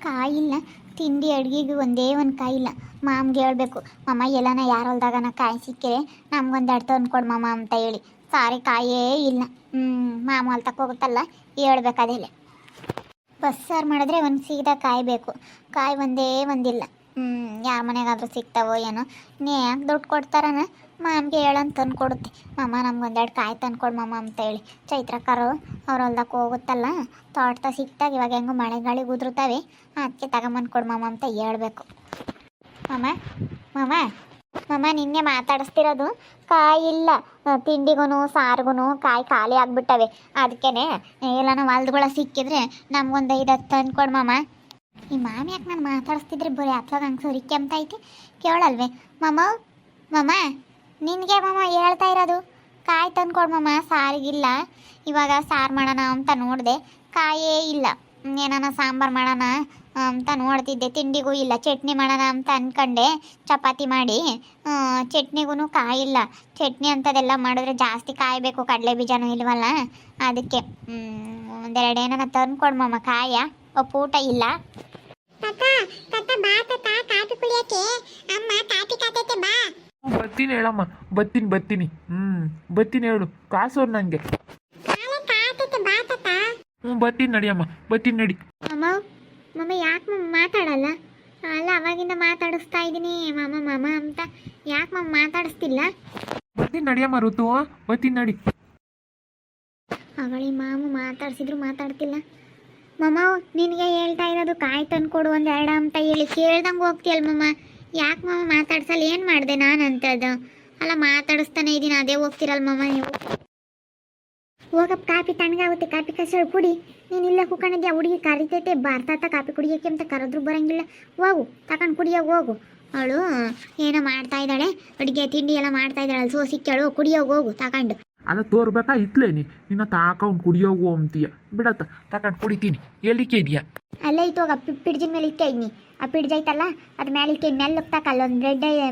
ಕಾಯಿಲ್ಲ. ತಿಂಡಿ ಅಡುಗೆಗೆ ಒಂದೇ ಒಂದು ಕಾಯಿಲ್ಲ. ಮಾಮ್ಗೆ ಹೇಳ್ಬೇಕು, ಮಮ್ಮ ಎಲ್ಲನ ಯಾರು ಹೊಲ್ದಾಗನ ಕಾಯಿ ಸಿಕ್ಕರೆ ನಮ್ಗೊಂದು ಎರಡು ತಂದ್ಕೊಡು ಮಮ್ಮ ಅಂತ ಹೇಳಿ. ಸಾರಿ ಕಾಯೇ ಇಲ್ಲ. ಮಾಮ ಹೊಲ್ತಕ್ಕೆ ಹೋಗುತ್ತಲ್ಲ, ಹೇಳ್ಬೇಕು ಅದೇಲೆ. ಬಸ್ಸಾರು ಮಾಡಿದ್ರೆ ಒಂದು ಸೀದಾ ಕಾಯಿ ಬೇಕು. ಕಾಯಿ ಒಂದೇ ಒಂದಿಲ್ಲ. ಯಾರ ಮನೆಗಾದ್ರೂ ಸಿಗ್ತಾವೋ ಏನೋ. ಯಾಕೆ ದುಡ್ಡು ಕೊಡ್ತಾರನ, ಮಾಮ್ಗೆ ಹೇಳಂತ ತಂದು ಕೊಡುತ್ತೆ. ಮಮ್ಮ ನಮ್ಗೊಂದೆರಡು ಕಾಯಿ ತಂದ್ಕೊಡು ಮಮ್ಮ ಅಂತ ಹೇಳಿ. ಚೈತ್ರಕ್ಕರು ಅವ್ರ ಹೊಲ್ದಕ್ಕೆ ಹೋಗುತ್ತಲ್ಲ, ತೋಟದ ಸಿಕ್ತಾಗ ಇವಾಗ ಹೆಂಗೋ ಮಳೆ ಗಾಳಿ ಉದುರುತ್ತವೆ, ಅದಕ್ಕೆ ತಗೊಂಬಂದು ಕೊಡು ಮಮ್ಮ ಅಂತ ಹೇಳ್ಬೇಕು. ಮಮ್ಮ ಮಮ್ಮ ಮಮ್ಮ ನಿನ್ನೆ ಮಾತಾಡಿಸ್ತಿರೋದು ಕಾಯಿ ಇಲ್ಲ. ತಿಂಡಿಗೂ ಸಾರಿಗೂ ಕಾಯಿ ಖಾಲಿ ಆಗಿಬಿಟ್ಟವೆ. ಅದಕ್ಕೇ ಎಲ್ಲನ ಹೊಲ್ದುಗಳ ಸಿಕ್ಕಿದ್ರೆ ನಮ್ಗೊಂದು 5-10 ತಂದ್ಕೊಡು ಮಮ್ಮ. ಈ ಮಾಮ ಯಾಕೆ ನಾನು ಮಾತಾಡಿಸ್ತಿದ್ರೆ ಬರೀ ಅಥವಾ ಹಂಗೆ ಸರಿಕೆ ಅಂತ ಐತಿ, ಕೇಳಲ್ವೇ? ಮಮ್ಮ ಮಮ್ಮ ನಿನಗೆ ಮಮ್ಮ ಹೇಳ್ತಾ ಇರೋದು, ಕಾಯಿ ತಂದ್ಕೊಡು ಮಮ್ಮ, ಸಾರಿಗಿಲ್ಲ. ಇವಾಗ ಸಾರು ಮಾಡೋಣ ಅಂತ ನೋಡಿದೆ, ಕಾಯೇ ಇಲ್ಲ. ಏನಾನ ಸಾಂಬಾರು ಮಾಡೋಣ ಅಂತ ನೋಡ್ತಿದ್ದೆ, ತಿಂಡಿಗೂ ಇಲ್ಲ. ಚಟ್ನಿ ಮಾಡೋಣ ಅಂತ ಅಂದ್ಕೊಂಡೆ, ಚಪಾತಿ ಮಾಡಿ. ಚಟ್ನಿಗೂ ಕಾಯಿಲ್ಲ. ಚಟ್ನಿ ಅಂಥದ್ದೆಲ್ಲ ಮಾಡಿದ್ರೆ ಜಾಸ್ತಿ ಕಾಯಬೇಕು, ಕಡಲೆ ಬೀಜನೂ ಇಲ್ವಲ್ಲ. ಅದಕ್ಕೆ ಒಂದೆರಡು ಏನಾನ ತಂದ್ಕೊಡು ಮಮ್ಮ ಕಾಯ. ಊಟ ಇಲ್ಲ. ಬರ್ತೀನಿ ಹೇಳಮ್ಮ, ಬರ್ತೀನಿ. ಬರ್ತೀನಿ ಹೇಳು, ಕಾಸೋರು ನನಗೆ. ಬರ್ತೀನಿ ನಡಿಯಮ್ಮ, ಬರ್ತೀನಿ ನಡಿ. ಮಮ್ಮ ಯಾಕೆ ಮಮ್ಮ ಮಾತಾಡಲ್ಲ? ಅಲ್ಲ, ಅವಾಗಿಂದ ಮಾತಾಡಿಸ್ತಾ ಇದ್ದೀನಿ ಮಮ್ಮ ಮಮ್ಮ ಅಂತ, ಯಾಕೆ ಮಮ್ಮ ಮಾತಾಡಿಸ್ತಿಲ್ಲ? ಬರ್ತೀನಿ ನಡಿಯಮ್ಮ ಋತು, ಬರ್ತೀನಿ ನಡಿ. ಅವಳಿ ಮಾಮು ಮಾತಾಡ್ಸಿದ್ರು ಮಾತಾಡ್ತಿಲ್ಲ. ಮಮ್ಮ ನಿನಗೆ ಹೇಳ್ತಾ ಇರೋದು ಕಾಯಿ ತಂದ್ಕೊಡು ಒಂದೆರಡು ಅಂತ ಹೇಳಿ ಕೇಳ್ದಂಗೆ ಹೋಗ್ತೀಯಲ್ಲ ಮಮ್ಮ. ಯಾಕೆ ಮಮ್ಮ ಮಾತಾಡ್ಸಲ್ಲ? ಏನು ಮಾಡಿದೆ ನಾನು ಅಂತದ್ದು? ಅಲ್ಲ, ಮಾತಾಡಿಸ್ತಾನೆ ಇದ್ದೀನಿ, ಅದೇ ಹೋಗ್ತಿರಲ್ಲ ಮಮ್ಮ ನೀವು. ಹೋಗಪ್ಪ, ಕಾಪಿ ತಣ್ಣಗಾಗುತ್ತೆ, ಕಾಪಿ ಕಸ ಕುಡಿ. ನೀನು ಇಲ್ಲೇ ಕೂಕೊಂಡಿದ್ಯಾ? ಹುಡುಗಿ ಕರಿತೈತೆ, ಬರ್ತಾತ ಕಾಪಿ ಕುಡಿಯೋಕ್ಕೆ ಅಂತ ಕರೆದ್ರೂ ಬರೋಂಗಿಲ್ಲ. ಹೋಗು ತಗೊಂಡು ಕುಡಿಯೋಗಿ ಹೋಗು. ಅವಳು ಏನೋ ಮಾಡ್ತಾ ಇದ್ದಾಳೆ, ಅಡುಗೆ ತಿಂಡಿ ಎಲ್ಲ ಮಾಡ್ತಾ ಇದ್ದಾಳೆ. ಸೋಸಿಕ್ಕಳು, ಕುಡಿಯೋಗಿ ಹೋಗು ತಗೊಂಡು. ಅಲ್ಲ ತೋರ್ಬೇಕಾ ಇತ್ಲೇನಿ ನಿನ್ನ ತಾಕೊಂಡು ಕುಡಿಯೋಗು ಅಂತೀಯ. ಬಿಡತ್ತ ತಗೊಂಡು ಕುಡಿತೀನಿ. ಎಲ್ಲಿಕ್ಕೆ ಇದೆಯಾ? ಅಲ್ಲೇ ಇತ್ತು, ಹೋಗ ಪಿಡ್ಜಿನ ಮೇಲೆ ಇಟ್ಟೆ ಇದ್ನಿ. ಆ ಪಿಡ್ಜ್ ಐತಲ್ಲ, ಅದು ಮೇಲೆ ಇಟ್ಟೆ, ಮೇಲೆ ತಕಲ್ಲ. ಒಂದು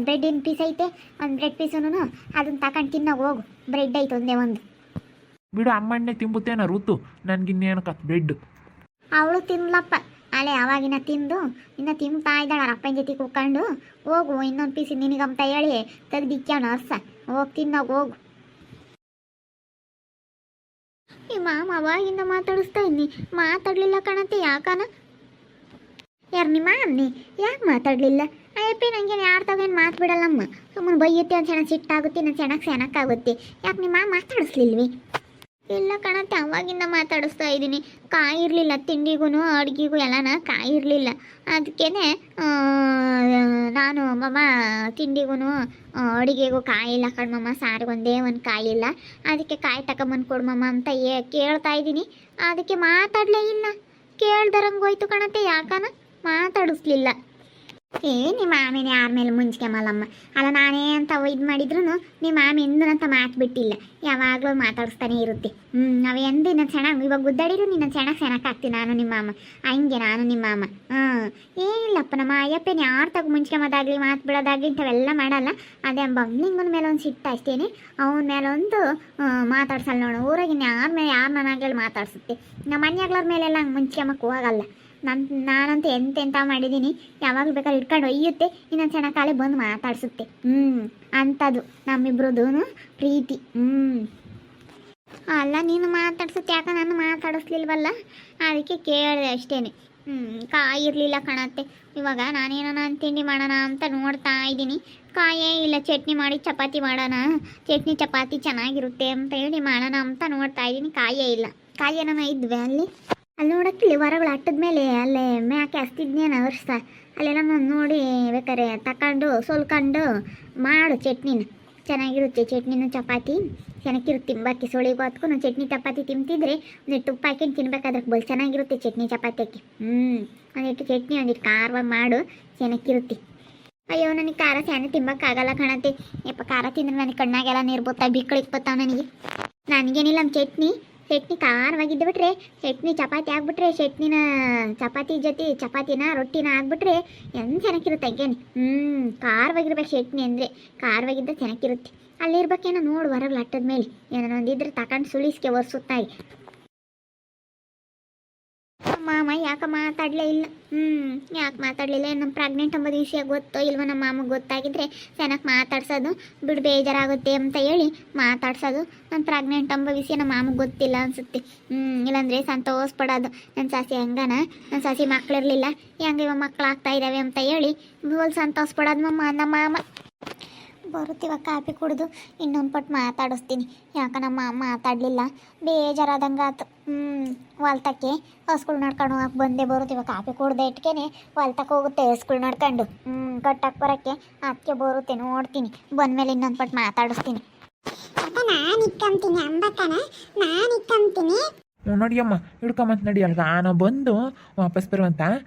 ಬ್ರೆಡ್ಡಿನ ಪೀಸ್ ಐತೆ, ಒಂದು ಬ್ರೆಡ್ ಪೀಸೂ ಅದನ್ನ ತಗೊಂಡು ತಿನ್ನೋಗಿ ಹೋಗು. ಬ್ರೆಡ್ ಐತೆ ಒಂದೇ ಒಂದು. ಬಿಡು, ಅಮ್ಮಣ್ಣೆ ತಿಂಬುತ್ತೇನ ಋತು, ನನಗಿನ್ನೇನು ಬ್ರೆಡ್. ಅವಳು ತಿನ್ಲಪ್ಪ, ಅಲ್ಲೇ ಅವಾಗಿನ ತಿಂದು ಇನ್ನು ತಿಂತಾ ಇದ್ದಾಳೆ ಅಪ್ಪನ ಜೊತೆ ಕೂತ್ಕೊಂಡು. ಹೋಗು, ಇನ್ನೊಂದು ಪೀಸ್ ನಿನಗಂತ ಹೇಳಿ ತೆಗ್ದಿಕ್ಯಾನ ಅರ್ಸ. ಹೋಗಿ ತಿನ್ನೋಗಿ ಹೋಗು. ಈ ಮಾಮ ಅವಾಗಿಂದ ಮಾತಾಡಿಸ್ತಾ ಇದ್ನಿ, ಮಾತಾಡಲಿಲ್ಲ ಕಣತೆ. ಯಾಕನ? ಯಾರು ನಿಮ್ಮ ಅನ್ನಿ? ಯಾಕೆ ಮಾತಾಡಲಿಲ್ಲ? ಅಯ್ಯಪ್ಪಿ, ನನಗೆ ಯಾರು ತಗೊಂಡು ಮಾತು ಬಿಡಲ್ಲಮ್ಮ. ಸುಮ್ಮನೆ ಬೈಯುತ್ತೆ, ಒಂದು ಸೆಣಕ್ ಸಿಟ್ಟಾಗುತ್ತೆ, ನಾನು ಸೆಣಕ್ಕಾಗುತ್ತೆ. ಯಾಕೆ ನಿಮ್ಮ ಮಾತಾಡಿಸ್ಲಿಲ್ವಿ? ಇಲ್ಲ ಕಣತೆ, ಅವಾಗಿಂದ ಮಾತಾಡಿಸ್ತಾ ಇದ್ದೀನಿ. ಕಾಯಿ ಇರಲಿಲ್ಲ, ತಿಂಡಿಗೂ ಅಡುಗೆಗೂ ಎಲ್ಲನ ಕಾಯಿ ಇರಲಿಲ್ಲ. ಅದಕ್ಕೇ ನಾನು ಮಮ್ಮ ತಿಂಡಿಗೂ ಅಡುಗೆಗೂ ಕಾಯಿ ಇಲ್ಲ ಕಣ್ಮಮ್ಮ, ಸಾರಿಗೊಂದೇ ಒಂದು ಕಾಯಿ ಇಲ್ಲ. ಅದಕ್ಕೆ ಕಾಯಿ ತಗೊಂಬಂದು ಕೊಡು ಮಮ್ಮ ಅಂತ ಕೇಳ್ತಾ ಇದ್ದೀನಿ. ಅದಕ್ಕೆ ಮಾತಾಡಲೇ ಇಲ್ಲ. ಕೇಳ್ದರಂಗೆ ಹೋಯ್ತು ಕಣತೆ. ಯಾಕನ ಮಾತಾಡಿಸ್ಲಿಲ್ಲ? ನಿಮ್ಮ ಆಮೇಲೆ ಯಾರ ಮೇಲೆ ಮುಂಚ್ಕೆಮಲ್ಲಮ್ಮ. ಅಲ್ಲ, ನಾನೇ ಅಂತ ಇದು ಮಾಡಿದ್ರು ನಿಮ್ಮ ಆಮೆ ಎಂದನಂತ ಮಾತು ಬಿಟ್ಟಿಲ್ಲ. ಯಾವಾಗಲೂ ಮಾತಾಡಿಸ್ತಾನೆ ಇರುತ್ತೆ. ನಾವು ಎಂದು ನಿನ್ನ ಚೆನ್ನಾಗಿ ಇವಾಗ ಗುದ್ದಾಡಿರು ನಿನ್ನ ಚೆನ್ನಾಗಿ ಆಗ್ತೀನಿ ನಾನು ನಿಮ್ಮ ಅಮ್ಮ. ಹಂಗೆ ನಾನು ನಿಮ್ಮ ಅಮ್ಮ. ಏನಿಲ್ಲಪ್ಪ, ನಮ್ಮ ಅಯ್ಯಪ್ಪನ ಯಾರು ತಗೋ ಮುಂಚ್ಕೆಮೋದಾಗಲಿ ಮಾತು ಬಿಡೋದಾಗಲಿ ಇಂಥವೆಲ್ಲ ಮಾಡಲ್ಲ. ಅದೇ ಬಂಗ್ಲಿಂಗನ ಮೇಲೆ ಒಂದು ಸಿಟ್ಟು ಅಷ್ಟೇನೆ, ಅವನ ಮೇಲೆ ಒಂದು ಮಾತಾಡ್ಸಲ್ಲ ನೋಡು. ಊರಾಗಿನ ಯಾರ ಮೇಲೆ ಯಾರು ನನಗೇಳಿ ಮಾತಾಡ್ಸುತ್ತೆ. ನಮ್ಮ ಮನೆಯಾಗ್ಲವ್ರ ಮೇಲೆಲ್ಲ ಹಂಗೆ ಮುಂಚ್ಕೆಮಕ್ಕೆ ಹೋಗಲ್ಲ. ನಾನಂತೂ ಎಂತೆಂಥ ಮಾಡಿದ್ದೀನಿ. ಯಾವಾಗಲೂ ಬೇಕಾದ್ರೆ ಇಟ್ಕೊಂಡು ಒಯ್ಯುತ್ತೆ, ಇನ್ನೊಂದು ಸಣ್ಣ ಕಾಲೇ ಬಂದು ಮಾತಾಡ್ಸುತ್ತೆ. ಅಂಥದ್ದು ನಮ್ಮಿಬ್ರದ್ದು ಪ್ರೀತಿ. ಅಲ್ಲ, ನೀನು ಮಾತಾಡ್ಸುತ್ತೆ, ಯಾಕೆ ನಾನು ಮಾತಾಡಿಸ್ಲಿಲ್ವಲ್ಲ, ಅದಕ್ಕೆ ಕೇಳಿದೆ ಅಷ್ಟೇ. ಕಾಯಿ ಇರಲಿಲ್ಲ ಕಣತ್ತೆ. ಇವಾಗ ನಾನೇನೋ ನಾನು ತಿಂಡಿ ಮಾಡೋಣ ಅಂತ ನೋಡ್ತಾ ಇದ್ದೀನಿ, ಕಾಯೇ ಇಲ್ಲ. ಚಟ್ನಿ ಮಾಡಿ ಚಪಾತಿ ಮಾಡೋಣ, ಚಟ್ನಿ ಚಪಾತಿ ಚೆನ್ನಾಗಿರುತ್ತೆ ಅಂತ ಹೇಳಿ ಮಾಡೋಣ ಅಂತ ನೋಡ್ತಾ ಇದ್ದೀನಿ. ಕಾಯೇ ಇಲ್ಲ. ಕಾಯಿ ಏನೋ ಇದ್ವಿ ಅಲ್ಲಿ ನೋಡಕ್ಕಿಲ್ಲ, ಹೊರಗಳು ಅಟ್ಟದ ಮೇಲೆ ಅಲ್ಲೇ ಮ್ಯಾಕೆ ಹಸ್ತಿದ್ನೇನು ವರ್ಷ ಅಲ್ಲೆಲ್ಲ ನೋಡಿ ಬೇಕಾರೆ ತಗೊಂಡು ಸೋಲ್ಕೊಂಡು ಮಾಡು ಚಟ್ನಿನ. ಚೆನ್ನಾಗಿರುತ್ತೆ ಚಟ್ನಿನೂ ಚಪಾತಿ ಚೆನ್ನಾಗಿರುತ್ತೆ. ತಿಂಬಾಕಿ ಸೊಳಿಗೂ ಹೊತ್ಕು ಚಟ್ನಿ ಚಪಾತಿ ತಿಂತಿದ್ರೆ ಒಂದಿಟ್ಟು ತುಪ್ಪ ಹಾಕೊಂಡು ತಿನ್ಬೇಕಾದ್ರೆ ಬಲ್ ಚೆನ್ನಾಗಿರುತ್ತೆ ಚಟ್ನಿ ಚಪಾತಿಗೆ. ಒಂದಿಟ್ಟು ಚಟ್ನಿ ಒಂದಿಟ್ಟು ಖಾರವಾಗಿ ಮಾಡು, ಚೆನ್ನಾಗಿರುತ್ತೆ. ಅಯ್ಯೋ, ನನಗೆ ಖಾರ ಚೆನ್ನಾಗಿ ತಿಂಬಕ್ಕಾಗಲ್ಲ ಕಣತೆ. ಯಪ್ಪ, ಖಾರ ತಿಂದ್ರೆ ನನಗೆ ಕಣ್ಣಾಗೆಲ್ಲ ನೀರು ಬತ್ತಾವ, ಬಿಕ್ಕಳಿಗೆ ಬತ್ತಾವ ನನಗೇನಿಲ್ಲ. ಚಟ್ನಿ ಖಾರವಾಗಿದ್ದು ಬಿಟ್ರೆ, ಚಟ್ನಿ ಚಪಾತಿ ಆಗ್ಬಿಟ್ರೆ, ಚಟ್ನಿನ ಚಪಾತಿ ಜೊತೆ ಚಪಾತಿನ ರೊಟ್ಟಿನ ಆಗ್ಬಿಟ್ರೆ ಏನು ಚೆನ್ನಾಗಿರುತ್ತೆ ಹಂಗೇನು. ಖಾರವಾಗಿರ್ಬೇಕು ಚಟ್ನಿ ಅಂದರೆ, ಖಾರವಾಗಿದ್ದ ಚೆನ್ನಾಗಿರುತ್ತೆ. ಅಲ್ಲಿರ್ಬೇಕೇನೋ ನೋಡು ಹೊರಗೆ ಲಟ್ಟದ ಮೇಲೆ ಏನೋ ಒಂದಿದ್ರೆ ತಗೊಂಡು ಸುಳಿಸ್ಕೆ ಒರೆಸುತ್ತಾಯಿ. ಮಾಮ ಯಾಕೆ ಮಾತಾಡಲೇ ಇಲ್ಲ? ಯಾಕೆ ಮಾತಾಡಲಿಲ್ಲ, ನಮ್ಮ ಪ್ರೆಗ್ನೆಂಟ್ ಅಂಬೋದು ವಿಷಯ ಗೊತ್ತೋ ಇಲ್ವೋ ನಮ್ಮ ಮಾಮಗೆ ಗೊತ್ತಾಗಿದ್ರೆ ಚೆನ್ನಾಗಿ ಮಾತಾಡ್ಸೋದು, ಬಿಡು ಬೇಜಾರಾಗುತ್ತೆ ಅಂತ ಹೇಳಿ ಮಾತಾಡ್ಸೋದು. ನಾನು ಪ್ರೆಗ್ನೆಂಟ್ ಅಂಬೋ ವಿಷಯ ನಮ್ಮ ಮಾಮಗೆ ಗೊತ್ತಿಲ್ಲ ಅನಿಸುತ್ತೆ. ಇಲ್ಲಾಂದರೆ ಸಂತೋಷ ಪಡೋದು, ನನ್ನ ಸಾಸಿ ಹೆಂಗನ, ನನ್ನ ಸಾಸಿ ಮಕ್ಕಳಿರಲಿಲ್ಲ ಹೆಂಗೆ ಇವಾಗ ಮಕ್ಕಳಾಗ್ತಾ ಇದ್ದಾವೆ ಅಂತ ಹೇಳಿ ಬೋಲ್ ಸಂತೋಷ ಪಡೋದು ನಮ್ಮ ಮಾಮ. ಬರುತ್ತೀವ ಕಾಫಿ ಕುಡಿದು ಇನ್ನೊಂದು ಪಟ್ಟು ಮಾತಾಡಿಸ್ತೀನಿ. ಯಾಕೆ ನಮ್ಮ ಮಾತಾಡಲಿಲ್ಲ, ಬೇಜಾರಾದಂಗೆ ಆತು. ಹೊಲ್ತಕ್ಕೆ ಹಸ್ಗಳು ನಡ್ಕೊಂಡು ಹೋಗಕ್ಕೆ ಬಂದೆ. ಬರುತ್ತೀವ ಕಾಫಿ ಕುಡ್ದೆ ಇಟ್ಕೇನೆ ಹೊಲ್ತಕ್ಕೆ ಹೋಗುತ್ತೆ ಹಸ್ಗಳು ನಡ್ಕೊಂಡು. ಕಟ್ಟಕ್ಕೆ ಬರೋಕ್ಕೆ ಅದಕ್ಕೆ ಬರುತ್ತೆ, ನೋಡ್ತೀನಿ ಬಂದಮೇಲೆ ಇನ್ನೊಂದು ಪಟ್ಟು ಮಾತಾಡಿಸ್ತೀನಿ. ನಾನು ಇಕ್ಕಂತೀನಿ ಅಂಬಕ್ಕನ, ನಾನು ಇಕ್ಕಂತೀನಿ. ನಡಿಯಮ್ಮ ಹಿಡ್ಕೊಂಬಂತ ನಡಿ. ಅಲ್ಗ ಆನ ಬಂದು ವಾಪಸ್ ಬರುವಂತ,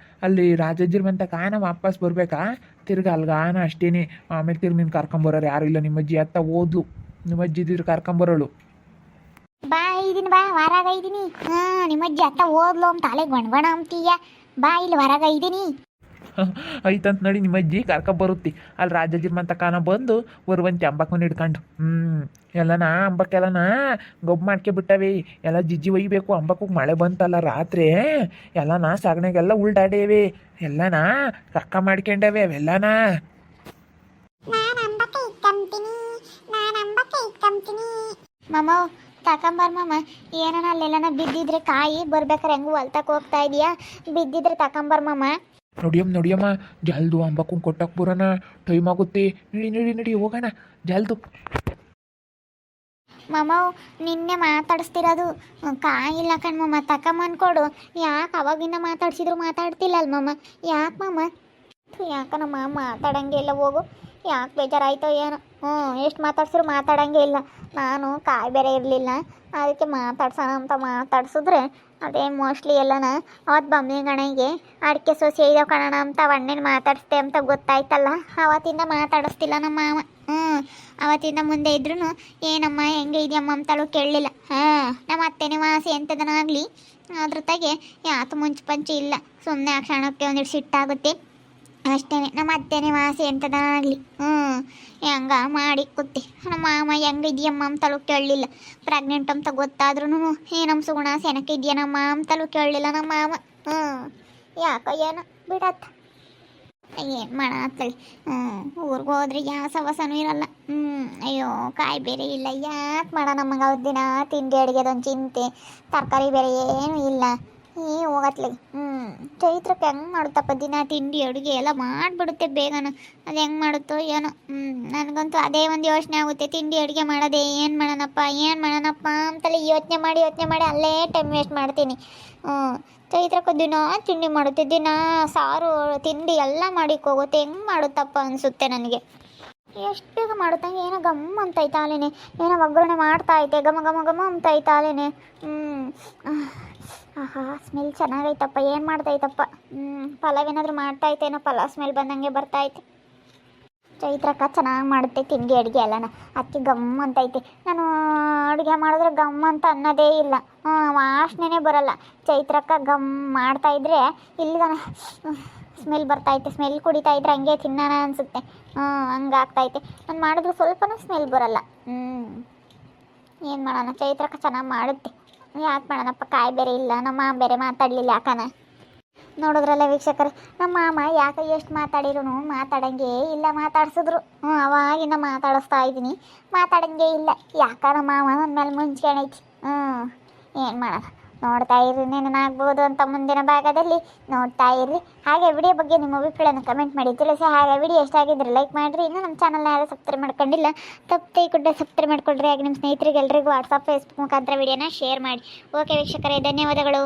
ಅಲ್ಲಿ ರಾಜಜ್ಜಿರ್ವಂತ ಕಾನ ವಾಪಸ್ ಬರ್ಬೇಕಾ ತಿರ್ಗ ಅಲ್ಗ ಆನ ಅಷ್ಟೇನೆ. ಆಮೇಲೆ ತಿರ್ಗಿ ನೀನು ಕರ್ಕೊಂಬರೋರು ಯಾರು ಇಲ್ಲ, ನಿಮ್ಮ ಅಜ್ಜಿ ಅತ್ತ ಓದ್ಲು, ನಿಮ್ಮ ಅಜ್ಜಿ ಇದ್ದಿದ್ರು ಕರ್ಕೊಂಬರೋಳು. ಬಾ ಇದ್ದೀನಿ, ಬಾ ಹೊರಗ ಇದ್ದೀನಿ. ನಿಮ್ಮ ಅಜ್ಜಿ ಅತ್ತ ಓದ್ಲು ಅಂತ ತಲೆಗೆ ಬಣ್ಬಣ ಅಂತೀಯ. ಬಾ ಇಲ್ಲಿ ಹೊರಗ ಇದ್ದೀನಿ. ಐತಂತ ನಡಿ, ನಿಮ್ಮ ಅಜ್ಜಿ ಕರ್ಕೊಂಬರುತ್ತಿ. ಅಲ್ಲಿ ರಾಜಜ್ಜಿರ್ವಂತ ಕಾನ ಬಂದು ಬರುವಂತೆ ಅಂಬಕ್ಕನ ಹಿಡ್ಕೊಂಡು. ಎಲ್ಲನ ಅಂಬಕ್ಕೆಲ್ಲನ ಗೊಬ್ಬ ಮಾಡ್ಕೊಬಿಟ್ಟವೆ. ಎಲ್ಲ ಜಿಜ್ಜಿ ಒಯ್ಬೇಕು. ಅಂಬಕ್ಕೆ ಮಳೆ ಬಂತಲ್ಲ ರಾತ್ರಿ, ಎಲ್ಲನ ಸಗಣಿಗೆಲ್ಲ ಉಲ್ಟಾಡೇವೆ, ಎಲ್ಲನ ಕಕ್ಕ ಮಾಡ್ಕೊಂಡವೆ ಅವೆಲ್ಲನ. ನಾನು ಅಂಬಕ್ಕ ಇಕ್ಕಂತೀನಿ, ನಾನು ಅಂಬಕ್ಕ ಇಕ್ಕಂತೀನಿ. ಮಾಮ ತಕೊಂಬಾರ ಮಾಮ, ಏನನ ಅಲ್ಲೆಲ್ಲನ ಬಿದ್ದಿದ್ರೆ ಕಾಯಿ ಬರ್ಬೇಕಾರೆ ಹೆಂಗೂ ಹೊಲ್ತಕ್ಕೆ ಹೋಗ್ತಾ ಇದೀಯಾ, ಬಿದ್ದಿದ್ರೆ ತಕೊಂಬಾರ ಮಾಮ. ನಡಿಯಮ್ಮ ಜಲ್ದು ಅಂಬಕ್ಕಂಗೆ ಕೊಟ್ಟಕ್ಕೆ ಬರೋಣ, ಟೈಮ್ ಆಗುತ್ತೆ. ನಡಿ ಹೋಗೋಣ ಜಲ್ದು. ಮಾಮ ನಿನ್ನೆ ಮಾತಾಡಿಸ್ತಿರೋದು ಕಾಯಿಲ್ಲ ಕಣ್ಮಮ್ಮ, ತಕೊಂಬಂದ್ಕೊಡು. ಯಾಕೆ ಅವಾಗಿಂದ ಮಾತಾಡ್ಸಿದ್ರು ಮಾತಾಡ್ತಿಲ್ಲ ಅಲ್ಲ ಮಾಮ, ಯಾಕೆ ಮಾಮ? ಯಾಕ ನಮ್ಮ ಮಾತಾಡಂಗೆ ಇಲ್ಲ, ಹೋಗು. ಯಾಕೆ ಬೇಜಾರಾಯ್ತೋ ಏನೋ. ಎಷ್ಟು ಮಾತಾಡ್ಸಿದ್ರು ಮಾತಾಡಂಗೆ ಇಲ್ಲ. ನಾನು ಕಾಯಿ ಬೇರೆ ಇರಲಿಲ್ಲ, ಅದಕ್ಕೆ ಮಾತಾಡ್ಸೋಣ ಅಂತ ಮಾತಾಡ್ಸಿದ್ರೆ ಅದೇ ಮೋಸ್ಟ್ಲಿ ಎಲ್ಲನ ಅವತ್ತು ಬಮ್ಮಿ ಗಣಗೆ ಅಡಿಕೆ ಸೊಸೆ ಇದಾವೆ ಕಣೋಣ ಅಂತ ಅಣ್ಣನ ಮಾತಾಡಿಸ್ತೆ ಅಂತ ಗೊತ್ತಾಯ್ತಲ್ಲ, ಅವತ್ತಿಂದ ಮಾತಾಡಿಸ್ತಿಲ್ಲ ನಮ್ಮ ಮಾಮ. ಅವತ್ತಿಂದ ಮುಂದೆ ಇದ್ರೂ ಏನಮ್ಮ ಹೆಂಗೆ ಇದೆಯಮ್ಮ ಅಂತಲೂ ಕೇಳಲಿಲ್ಲ. ನಮ್ಮ ಅತ್ತೆನೇ ವಾಸಿ ಎಂಥದನಾಗಲಿ ಅದ್ರ ತಾಗೆ ಯಾತು ಮುಂಚೆ ಇಲ್ಲ. ಸುಮ್ಮನೆ ಆ ಕ್ಷಣಕ್ಕೆ ಒಂದಿಟ್ಟು ಸಿಟ್ಟಾಗುತ್ತೆ ಅಷ್ಟೇ. ನಮ್ಮ ಅತ್ತೆನೇ ವಾಸಿ ಎಂಥದಾಗಲಿ ಹೆಂಗ ಮಾಡಿ ಕೂತಿ. ನಮ್ಮ ಮಾಮ ಹೆಂಗೆ ಇದೆಯಮ್ಮ ಅಂತಲೂ ಕೇಳಲಿಲ್ಲ. ಪ್ರೆಗ್ನೆಂಟ್ ಅಂತ ಗೊತ್ತಾದ್ರೂ ಏನಮ್ಮ ಸುಗುಣ ಸೆನಕ್ಕೆ ಇದೆಯೇನಮ್ಮ ಅಂತಲೂ ಕೇಳಲಿಲ್ಲ ನಮ್ಮ ಮಾಮ. ಯಾಕೋ ಏನೋ ಬಿಡತ್ತ, ಏನು ಮಾಡತ್ತಳಿ. ಊರಿಗೆ ಹೋದ್ರೆ ಯಾವ ಸವಸನೂ ಇರಲ್ಲ. ಅಯ್ಯೋ ಕಾಯಿ ಬೇರೆ ಇಲ್ಲ, ಯಾಕೆ ಮಾಡ ನಮಗೆ ಅವ್ರ ದಿನ ತಿಂಡಿ ಅಡುಗೆದೊಂದು ಚಿಂತೆ, ತರಕಾರಿ ಬೇರೆ ಏನೂ ಇಲ್ಲ. ಹೋಗತ್ಲಿ. ಚೈತ್ರಕ್ಕೆ ಹೆಂಗೆ ಮಾಡುತ್ತಪ್ಪ, ದಿನ ತಿಂಡಿ ಅಡುಗೆ ಎಲ್ಲ ಮಾಡಿಬಿಡುತ್ತೆ ಬೇಗನ. ಅದು ಹೆಂಗೆ ಮಾಡುತ್ತೋ ಏನೋ. ನನಗಂತೂ ಅದೇ ಒಂದು ಯೋಚನೆ ಆಗುತ್ತೆ, ತಿಂಡಿ ಅಡುಗೆ ಮಾಡೋದೇ ಏನು ಮಾಡೋಣಪ್ಪ ಅಂತಲೇ ಯೋಚನೆ ಮಾಡಿ ಅಲ್ಲೇ ಟೈಮ್ ವೇಸ್ಟ್ ಮಾಡ್ತೀನಿ. ಚೈತ್ರಕ್ಕೆ ದಿನ ತಿಂಡಿ ಮಾಡುತ್ತೆ, ದಿನ ಸಾರು ತಿಂಡಿ ಎಲ್ಲ ಮಾಡಿಕ್ಕೆ ಹೋಗುತ್ತೆ. ಹೆಂಗೆ ಮಾಡುತ್ತಪ್ಪ ಅನಿಸುತ್ತೆ ನನಗೆ. ಎಷ್ಟು ಬೇಗ ಮಾಡುತ್ತಾ, ಏನೋ ಗಮ್ಮ ಅಂತೈತೆ ಅಲ್ಲೇನೆ, ಏನೋ ಒಗ್ಗರಣೆ ಮಾಡ್ತಾ ಐತೆ, ಘಮ ಅಂತೈತೆ ಅಲ್ಲೇನೆ. ಆಹಾ ಸ್ಮೆಲ್ ಚೆನ್ನಾಗೈತಪ್ಪ, ಏನು ಮಾಡ್ತೈತಪ್ಪ. ಪಲಾವ್ ಏನಾದರೂ ಮಾಡ್ತಾಯಿತ್ತೇನೋ, ಪಲಾವ್ ಸ್ಮೆಲ್ ಬಂದಂಗೆ ಬರ್ತೈತೆ. ಚೈತ್ರಕ್ಕ ಚೆನ್ನಾಗಿ ಮಾಡುತ್ತೆ ತಿಂಡಿ ಅಡುಗೆ ಎಲ್ಲನ, ಅದಕ್ಕೆ ಗಮ್ಮ ಅಂತೈತೆ. ನಾನು ಅಡುಗೆ ಮಾಡಿದ್ರೆ ಗಮ್ಮ ಅಂತ ಅನ್ನೋದೇ ಇಲ್ಲ, ವಾಸನೆನೇ ಬರಲ್ಲ. ಚೈತ್ರಕ್ಕ ಗಮ್ ಮಾಡ್ತಾಯಿದ್ರೆ ಇಲ್ಲಿಗನ ಸ್ಮೆಲ್ ಬರ್ತೈತೆ. ಸ್ಮೆಲ್ ಕುಡಿತಾ ಇದ್ರೆ ಹಂಗೆ ತಿನ್ನೋಣ ಅನಿಸುತ್ತೆ. ಹಂಗಾಗ್ತೈತೆ. ನಾನು ಮಾಡಿದ್ರೆ ಸ್ವಲ್ಪನೂ ಸ್ಮೆಲ್ ಬರಲ್ಲ. ಏನು ಮಾಡೋಣ, ಚೈತ್ರಕ್ಕ ಚೆನ್ನಾಗಿ ಮಾಡುತ್ತೆ. ಯಾಕೆ ಮಾಡೋಣಪ್ಪ, ಕಾಯಿ ಬೇರೆ ಇಲ್ಲ, ನಮ್ಮ ಮಾಮ ಬೇರೆ ಮಾತಾಡಲಿಲ್ಲ ಯಾಕನ. ನೋಡಿದ್ರಲ್ಲ ವೀಕ್ಷಕರೇ, ನಮ್ಮ ಮಾಮ ಯಾಕೆ ಎಷ್ಟು ಮಾತಾಡಿರೂ ಮಾತಾಡಂಗೆ ಇಲ್ಲ. ಮಾತಾಡ್ಸಿದ್ರು ಅವಾಗಿಂದ ಮಾತಾಡಿಸ್ತಾ ಇದ್ದೀನಿ, ಮಾತಾಡಂಗೆ ಇಲ್ಲ. ಯಾಕ ನಮ್ಮ ಮಾಮ ನನ್ನ ಮೇಲೆ ಮುಂಚ್ಕೊಂಡೈತಿ. ಏನು ಮಾಡೋಣ, ನೋಡ್ತಾ ಇರ್ರಿ, ನೆನನಾಗ್ಬೋದು ಅಂತ ಮುಂದಿನ ಭಾಗದಲ್ಲಿ ನೋಡ್ತಾ ಇರ್ರಿ. ಹಾಗೆ ವಿಡಿಯೋ ಬಗ್ಗೆ ನಿಮ್ಮ ಅಭಿಪ್ರಾಯನ ಕಮೆಂಟ್ ಮಾಡಿ ತಿಳಿಸಿ. ಹಾಗೆ ವಿಡಿಯೋ ಎಷ್ಟಾಗಿದ್ರೆ ಲೈಕ್ ಮಾಡಿರಿ. ಇನ್ನೂ ನಮ್ಮ ಚಾನಲ್ನ ಯಾರು ಸಬ್ಸ್ಕ್ರೈಬ್ ಮಾಡ್ಕೊಂಡಿಲ್ಲ, ತಪ್ಪದೆ ಸಬ್ಸ್ಕ್ರೈಬ್ ಮಾಡ್ಕೊಳ್ರಿ. ಹಾಗೆ ನಿಮ್ಮ ಸ್ನೇಹಿತರಿಗೆ ಎಲ್ರಿಗೂ ವಾಟ್ಸಪ್ ಫೇಸ್ಬುಕ್ ಮುಖಾಂತರ ವಿಡಿಯೋನ ಶೇರ್ ಮಾಡಿ. ಓಕೆ ವೀಕ್ಷಕರೇ, ಧನ್ಯವಾದಗಳು.